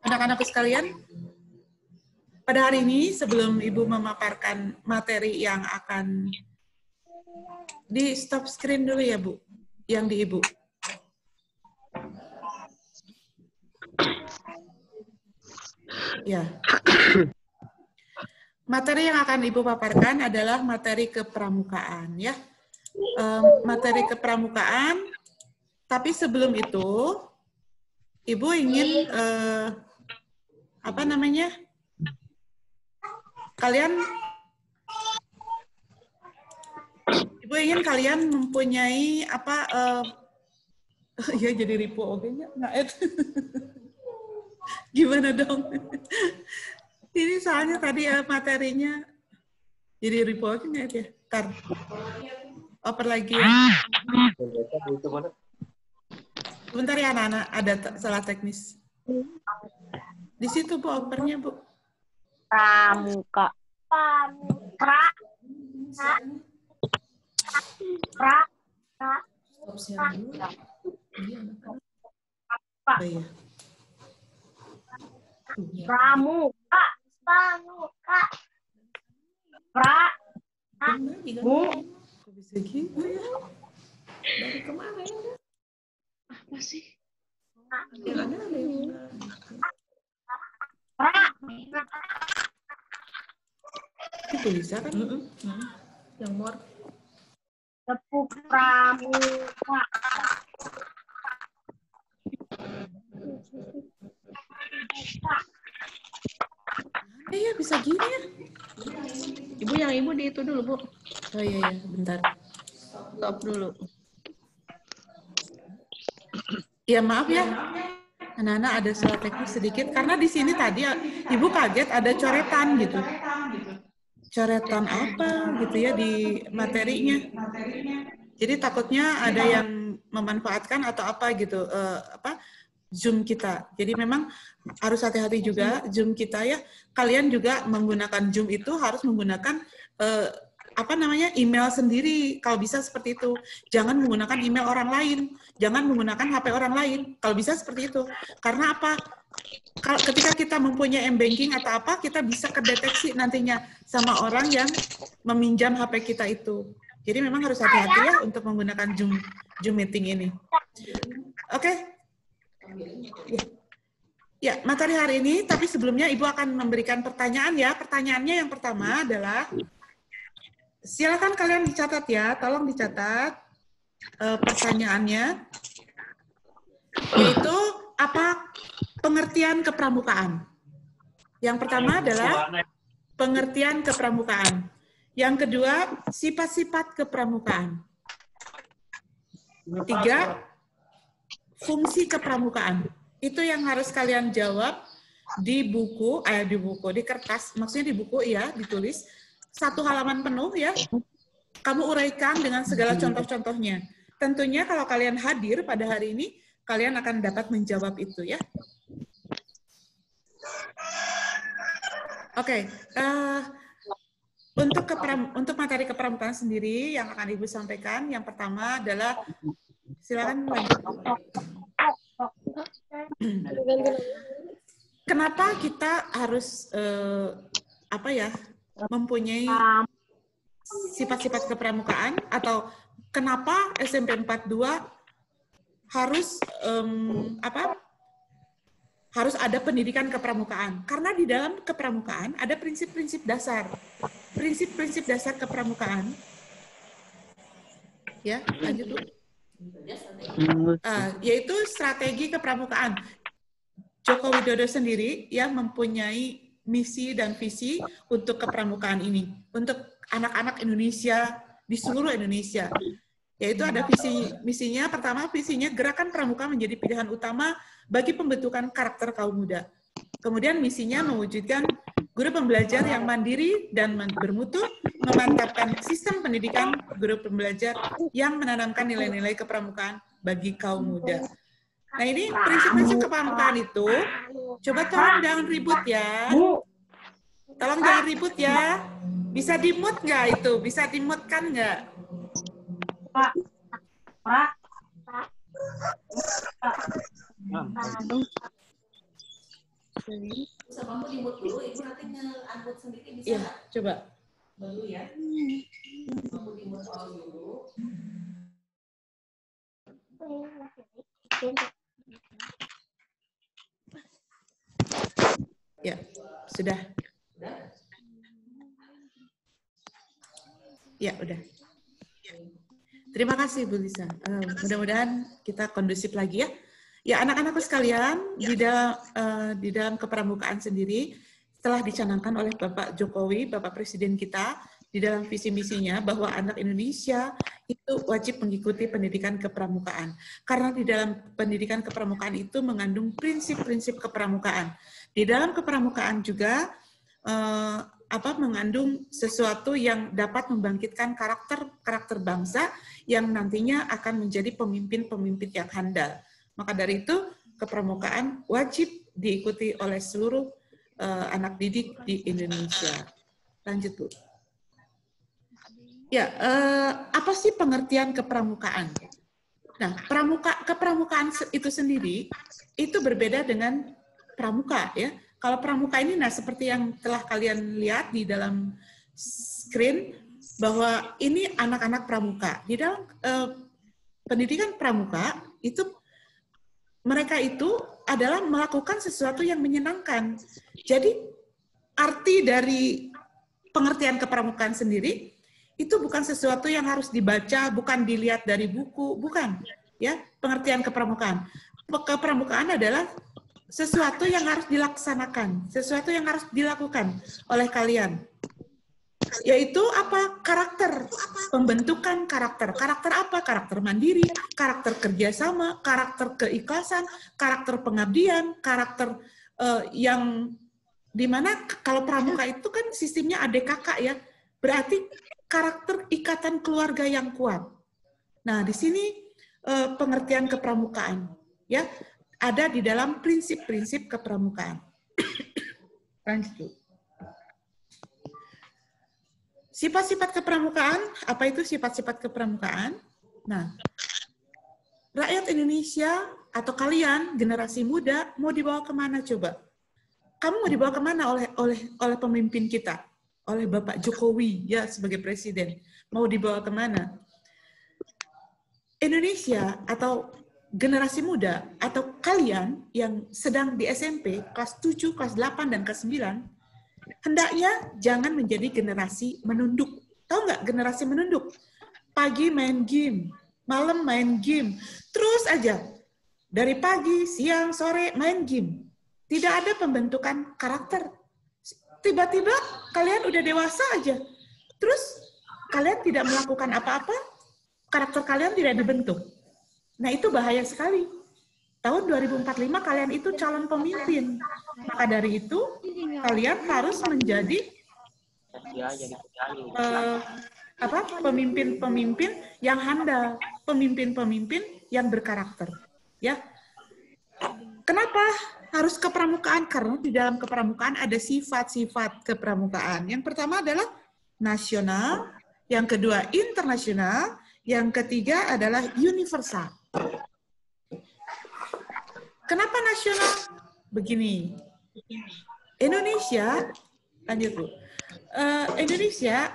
Anak-anakku sekalian, pada hari ini sebelum Ibu memaparkan materi yang akan di stop screen dulu ya Bu, yang di Ibu. Ya. Materi yang akan Ibu paparkan adalah materi kepramukaan ya. Materi kepramukaan, tapi sebelum itu Ibu ingin apa namanya? Ibu ingin kalian mempunyai apa? Ya jadi ripu oke-nya nggak? Gimana dong? Ini soalnya tadi materinya jadi ripu oke-nya ya. Ntar oper lagi ya. Sebentar ya anak-anak, ada salah teknis. Di situ Bu opernya Bu. Pramuka. Oh, iya. Pramuka. Kok bisa gitu ya? Dari kemarin. Apa sih? Ada yang itu bisa kan? Yang more. Tepuk pramuka. Iya bisa gini ya. Ibu yang ibu di itu dulu Bu. Oh iya, bentar. Stop dulu. Ya maaf ya. Anak-anak ada salah teknis sedikit karena di sini tadi Ibu kaget ada coretan gitu. Coretan apa gitu ya di materinya. Jadi takutnya ada yang memanfaatkan atau apa gitu Zoom kita. Jadi memang harus hati-hati juga Zoom kita ya. Kalian juga menggunakan Zoom itu harus menggunakan email sendiri kalau bisa seperti itu. Jangan menggunakan email orang lain, jangan menggunakan HP orang lain. Kalau bisa seperti itu. Karena apa? Ketika kita mempunyai m-banking atau apa, kita bisa kedeteksi nantinya sama orang yang meminjam HP kita itu. Jadi memang harus hati-hati ya untuk menggunakan Zoom meeting ini. Oke. Ya, materi hari ini, tapi sebelumnya Ibu akan memberikan pertanyaan ya. Pertanyaannya yang pertama adalah, silakan kalian dicatat ya, tolong dicatat pertanyaannya, yaitu apa pengertian kepramukaan. Yang pertama adalah pengertian kepramukaan. Yang kedua, sifat-sifat kepramukaan. 3, fungsi kepramukaan. Itu yang harus kalian jawab di buku, di kertas, maksudnya di buku ya, ditulis 1 halaman penuh ya. Kamu uraikan dengan segala contoh-contohnya. Tentunya kalau kalian hadir pada hari ini, kalian akan dapat menjawab itu ya. Oke, untuk materi kepramukaan sendiri yang akan Ibu sampaikan, yang pertama adalah, silakan lanjut. Kenapa kita harus mempunyai sifat-sifat kepramukaan, atau kenapa SMP 42 harus harus ada pendidikan kepramukaan? Karena di dalam kepramukaan ada prinsip-prinsip dasar. Prinsip-prinsip dasar kepramukaan. Ya, lanjut Bu. Yaitu strategi kepramukaan. Joko Widodo sendiri ya mempunyai misi dan visi untuk kepramukaan ini, untuk anak-anak Indonesia di seluruh Indonesia. Yaitu ada visi misinya, pertama visinya gerakan pramuka menjadi pilihan utama bagi pembentukan karakter kaum muda. Kemudian misinya mewujudkan guru pembelajar yang mandiri dan bermutu, memantapkan sistem pendidikan guru pembelajar yang menanamkan nilai-nilai kepramukaan bagi kaum muda. Nah ini prinsip-prinsip kepramukaan itu, coba tolong jangan ribut ya. Tolong jangan ribut ya. Bisa di-mute nggak itu? Bisa di-mute kan nggak? Sama aku di-mute dulu, Ibu nanti nge-unmute sendiri bisa nggak? Coba. Dulu ya. Aku di-mute all dulu. Ya, sudah. Ya, udah. Terima kasih, Bu Lisa. Mudah-mudahan kita kondusif lagi ya. Ya, anak-anakku sekalian, di dalam kepramukaan sendiri, telah dicanangkan oleh Bapak Jokowi, Bapak Presiden kita, di dalam visi misinya bahwa anak Indonesia itu wajib mengikuti pendidikan kepramukaan. Karena di dalam pendidikan kepramukaan itu mengandung prinsip-prinsip kepramukaan. Di dalam kepramukaan juga mengandung sesuatu yang dapat membangkitkan karakter bangsa yang nantinya akan menjadi pemimpin-pemimpin yang handal. Maka dari itu, kepramukaan wajib diikuti oleh seluruh anak didik di Indonesia. Lanjut, Bu. Ya, apa sih pengertian kepramukaan? Nah, kepramukaan itu sendiri itu berbeda dengan pramuka, ya. Kalau pramuka ini, nah seperti yang telah kalian lihat di dalam screen, bahwa ini anak-anak pramuka. Di dalam pendidikan pramuka, itu mereka itu adalah melakukan sesuatu yang menyenangkan. Jadi, arti dari pengertian kepramukaan sendiri, itu bukan sesuatu yang harus dibaca, bukan dilihat dari buku, bukan. Ya, pengertian kepramukaan. Kepramukaan adalah sesuatu yang harus dilaksanakan, sesuatu yang harus dilakukan oleh kalian. Yaitu apa? Karakter, pembentukan karakter. Karakter apa? Karakter mandiri, karakter kerjasama, karakter keikhlasan, karakter pengabdian, karakter yang dimana kalau pramuka itu kan sistemnya adik kakak ya, berarti karakter ikatan keluarga yang kuat. Nah, di sini pengertian kepramukaan ya ada di dalam prinsip-prinsip kepramukaan. Lanjut. Sifat-sifat kepramukaan, apa itu sifat-sifat kepramukaan? Nah, rakyat Indonesia atau kalian, generasi muda, mau dibawa kemana coba? Kamu mau dibawa kemana oleh pemimpin kita? Oleh Bapak Jokowi, ya sebagai presiden. Mau dibawa kemana? Indonesia atau generasi muda, atau kalian yang sedang di SMP, kelas 7, kelas 8, dan kelas 9, hendaknya jangan menjadi generasi menunduk. Tahu nggak generasi menunduk? Pagi main game, malam main game, terus aja. Dari pagi, siang, sore main game. Tidak ada pembentukan karakter. Tiba-tiba kalian udah dewasa aja. Terus kalian tidak melakukan apa-apa, karakter kalian tidak dibentuk. Nah itu bahaya sekali. Tahun 2045 kalian itu calon pemimpin. Maka dari itu, kalian harus menjadi pemimpin-pemimpin yang handal, pemimpin-pemimpin yang berkarakter. Ya. Kenapa harus kepramukaan? Karena di dalam kepramukaan ada sifat-sifat kepramukaan. Yang pertama adalah nasional, yang kedua internasional, yang ketiga adalah universal. Kenapa nasional? Begini, Indonesia, lanjut Bu, Indonesia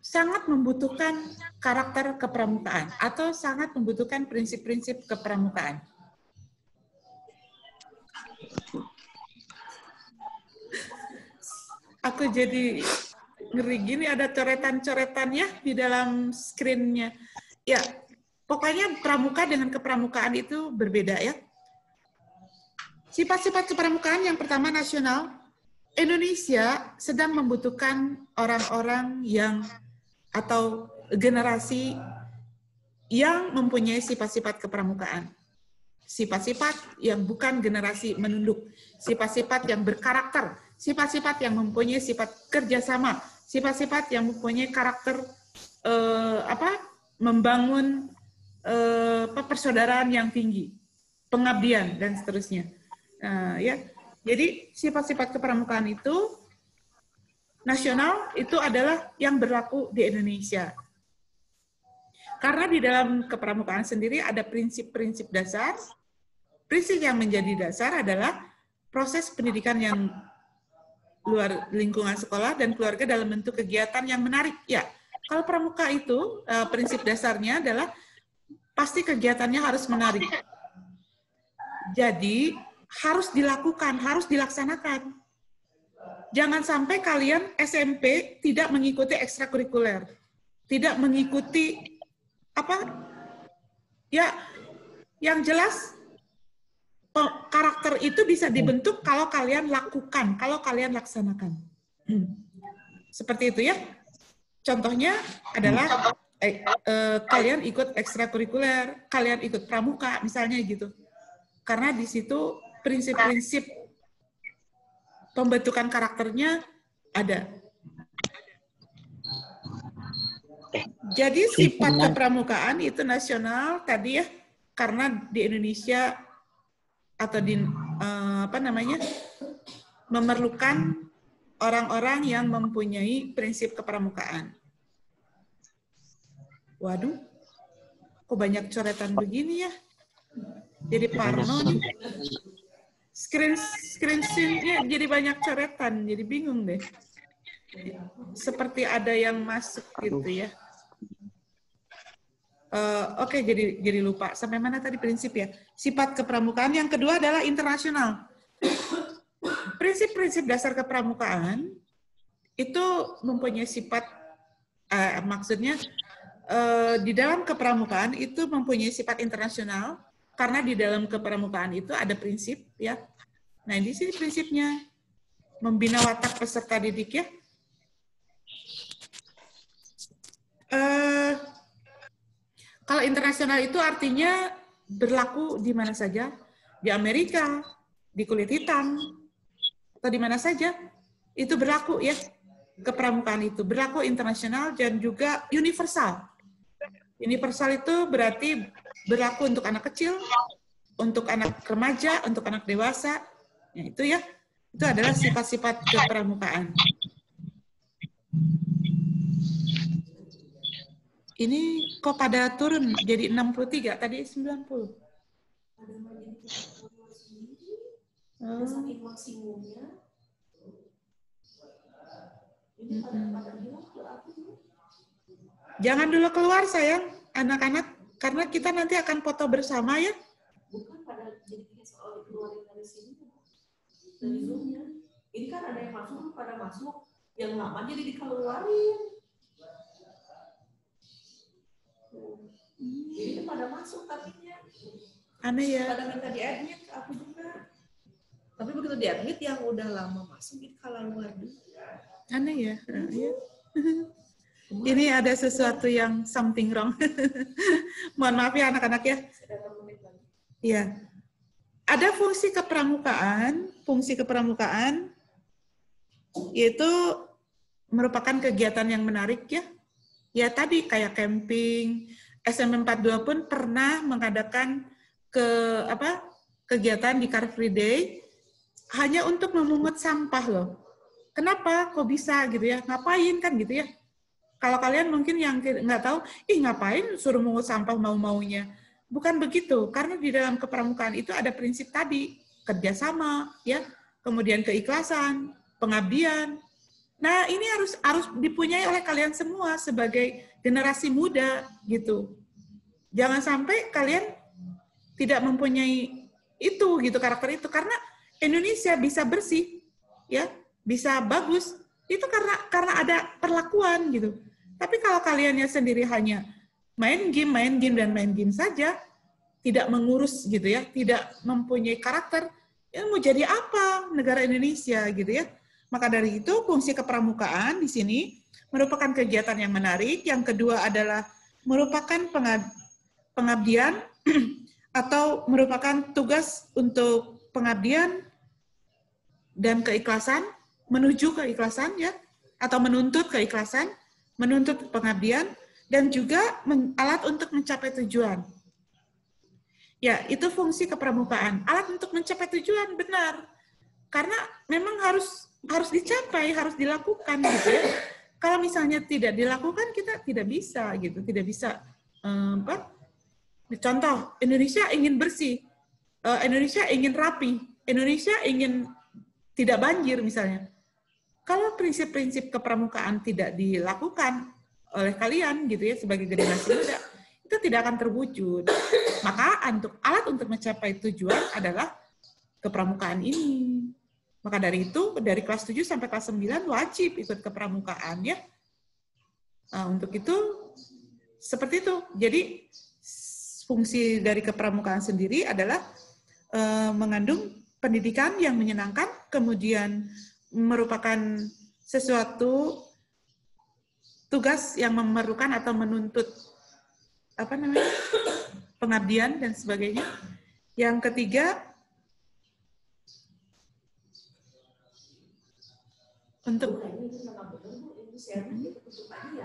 sangat membutuhkan karakter kepramukaan atau sangat membutuhkan prinsip-prinsip kepramukaan. Aku jadi ngeri gini, ada coretan-coretannya di dalam screen-nya. Ya, pokoknya pramuka dengan kepramukaan itu berbeda ya. Sifat-sifat kepramukaan yang pertama nasional, Indonesia sedang membutuhkan orang-orang yang atau generasi yang mempunyai sifat-sifat kepramukaan. Sifat-sifat yang bukan generasi menunduk, sifat-sifat yang berkarakter, sifat-sifat yang mempunyai sifat kerjasama, sifat-sifat yang mempunyai karakter membangun persaudaraan yang tinggi, pengabdian dan seterusnya. Ya, jadi sifat-sifat kepramukaan itu nasional itu adalah yang berlaku di Indonesia. Karena di dalam kepramukaan sendiri ada prinsip-prinsip dasar. Prinsip yang menjadi dasar adalah proses pendidikan yang luar lingkungan sekolah dan keluarga dalam bentuk kegiatan yang menarik. Ya, kalau pramuka itu prinsip dasarnya adalah pasti kegiatannya harus menarik. Jadi harus dilakukan, harus dilaksanakan. Jangan sampai kalian SMP tidak mengikuti ekstrakurikuler, tidak mengikuti ya, yang jelas karakter itu bisa dibentuk kalau kalian lakukan, kalau kalian laksanakan. Seperti itu ya. Contohnya adalah kalian ikut ekstrakurikuler, kalian ikut pramuka, misalnya gitu. Karena di situ prinsip-prinsip pembentukan karakternya ada. Jadi sifat kepramukaan itu nasional tadi ya, karena di Indonesia atau di memerlukan orang-orang yang mempunyai prinsip kepramukaan. Waduh, kok banyak coretan begini ya? Jadi parno nih. Screen-nya jadi banyak coretan, jadi bingung deh. Seperti ada yang masuk gitu ya. Oke, jadi lupa. Sampai mana tadi prinsip ya? Sifat kepramukaan. Yang kedua adalah internasional. Prinsip-prinsip dasar kepramukaan itu mempunyai sifat, maksudnya di dalam kepramukaan itu mempunyai sifat internasional, karena di dalam kepramukaan itu ada prinsip ya. Nah, di sini prinsipnya membina watak peserta didik ya. Kalau internasional itu artinya berlaku di mana saja, di Amerika, di kulit hitam, atau di mana saja, itu berlaku ya, kepramukaan itu. Berlaku internasional dan juga universal. Universal itu berarti berlaku untuk anak kecil, untuk anak remaja, untuk anak dewasa, ya, itu ya, itu adalah sifat-sifat kepramukaan. Ini kok pada turun jadi 63, tadi 90. Jangan dulu keluar sayang, anak-anak, karena kita nanti akan foto bersama ya. Bukan pada jadi soal keluarin dari sini, dari Zoom-nya. Ini kan ada yang masuk, pada masuk, yang lama jadi dikeluarin. Jadi pada masuk tapinya. Aneh ya. Pada minta di-admit, aku juga. Tapi begitu di-admit yang udah lama masuk, itu kalau luar dulu. Aneh ya. Ini ada sesuatu yang something wrong. Mohon maaf ya anak-anak ya. Iya. Ada fungsi kepramukaan yaitu merupakan kegiatan yang menarik ya. Ya tadi kayak camping, SMP 42 pun pernah mengadakan kegiatan di Car Free Day hanya untuk memungut sampah loh. Kenapa? Kok bisa gitu ya? Ngapain kan gitu ya? Kalau kalian mungkin yang nggak tahu, ngapain suruh mungut sampah mau-maunya? Bukan begitu, karena di dalam kepramukaan itu ada prinsip tadi, kerjasama, ya, kemudian keikhlasan, pengabdian. Nah, ini harus dipunyai oleh kalian semua sebagai generasi muda, gitu. Jangan sampai kalian tidak mempunyai itu, gitu, karakter itu, karena Indonesia bisa bersih, ya, bisa bagus, itu karena ada perlakuan, gitu. Tapi kalau kaliannya sendiri hanya main game saja, tidak mengurus gitu ya, tidak mempunyai karakter, ya mau jadi apa negara Indonesia gitu ya. Maka dari itu fungsi kepramukaan di sini merupakan kegiatan yang menarik. Yang kedua adalah merupakan pengabdian atau merupakan tugas untuk pengabdian dan keikhlasan, menuju keikhlasan ya, atau menuntut keikhlasan, menuntut pengabdian, dan juga alat untuk mencapai tujuan. Ya, itu fungsi kepramukaan. Alat untuk mencapai tujuan, benar. Karena memang harus dicapai, harus dilakukan gitu ya. Kalau misalnya tidak dilakukan, kita tidak bisa gitu, tidak bisa contoh, Indonesia ingin bersih, Indonesia ingin rapi, Indonesia ingin tidak banjir misalnya. Kalau prinsip-prinsip kepramukaan tidak dilakukan oleh kalian gitu ya sebagai generasi muda, itu tidak akan terwujud. Maka alat untuk mencapai tujuan adalah kepramukaan ini. Maka dari itu, dari kelas 7 sampai kelas 9 wajib ikut kepramukaan ya. Nah, untuk itu, seperti itu. Jadi, fungsi dari kepramukaan sendiri adalah mengandung pendidikan yang menyenangkan, kemudian merupakan sesuatu tugas yang memerlukan atau menuntut pengabdian dan sebagainya. Yang ketiga, untuk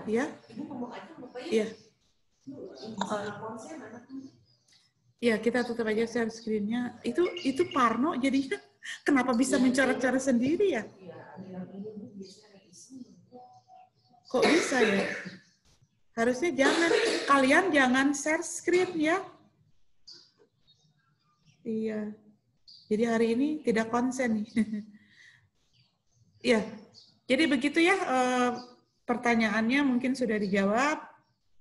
ya, iya, ya kita tutup aja share screen-nya. Itu Parno jadinya kenapa bisa mencoret-coret sendiri ya? Kok bisa ya? Harusnya kalian jangan share screen ya. Iya. Jadi hari ini tidak konsen nih. Iya. Jadi begitu ya, pertanyaannya mungkin sudah dijawab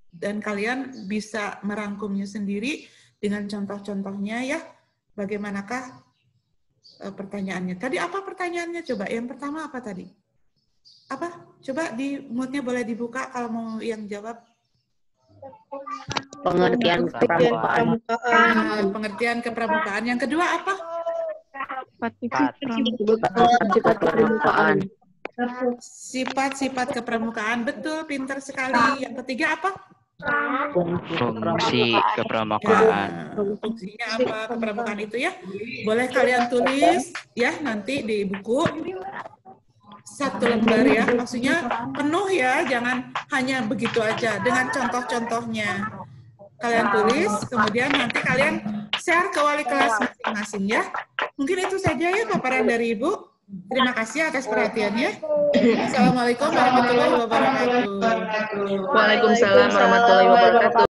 dan kalian bisa merangkumnya sendiri dengan contoh-contohnya ya. Bagaimanakah pertanyaannya? Tadi apa pertanyaannya? Coba yang pertama apa tadi? Apa? Coba di mute-nya boleh dibuka kalau mau yang jawab. Pengertian kepramukaan. Pengertian kepramukaan. Yang kedua apa? Sifat kepramukaan. Sifat-sifat kepramukaan. Betul, pintar sekali. Yang ketiga apa? Fungsi kepramukaan. Fungsinya apa kepramukaan itu ya? Boleh kalian tulis ya nanti di buku. 1 lembar ya. Maksudnya penuh ya, jangan hanya begitu aja. Dengan contoh-contohnya. Kalian tulis, kemudian nanti kalian share ke wali kelas masing-masing ya. Mungkin itu saja ya paparan dari Ibu. Terima kasih atas perhatiannya. Assalamualaikum warahmatullahi wabarakatuh. Waalaikumsalam warahmatullahi wabarakatuh.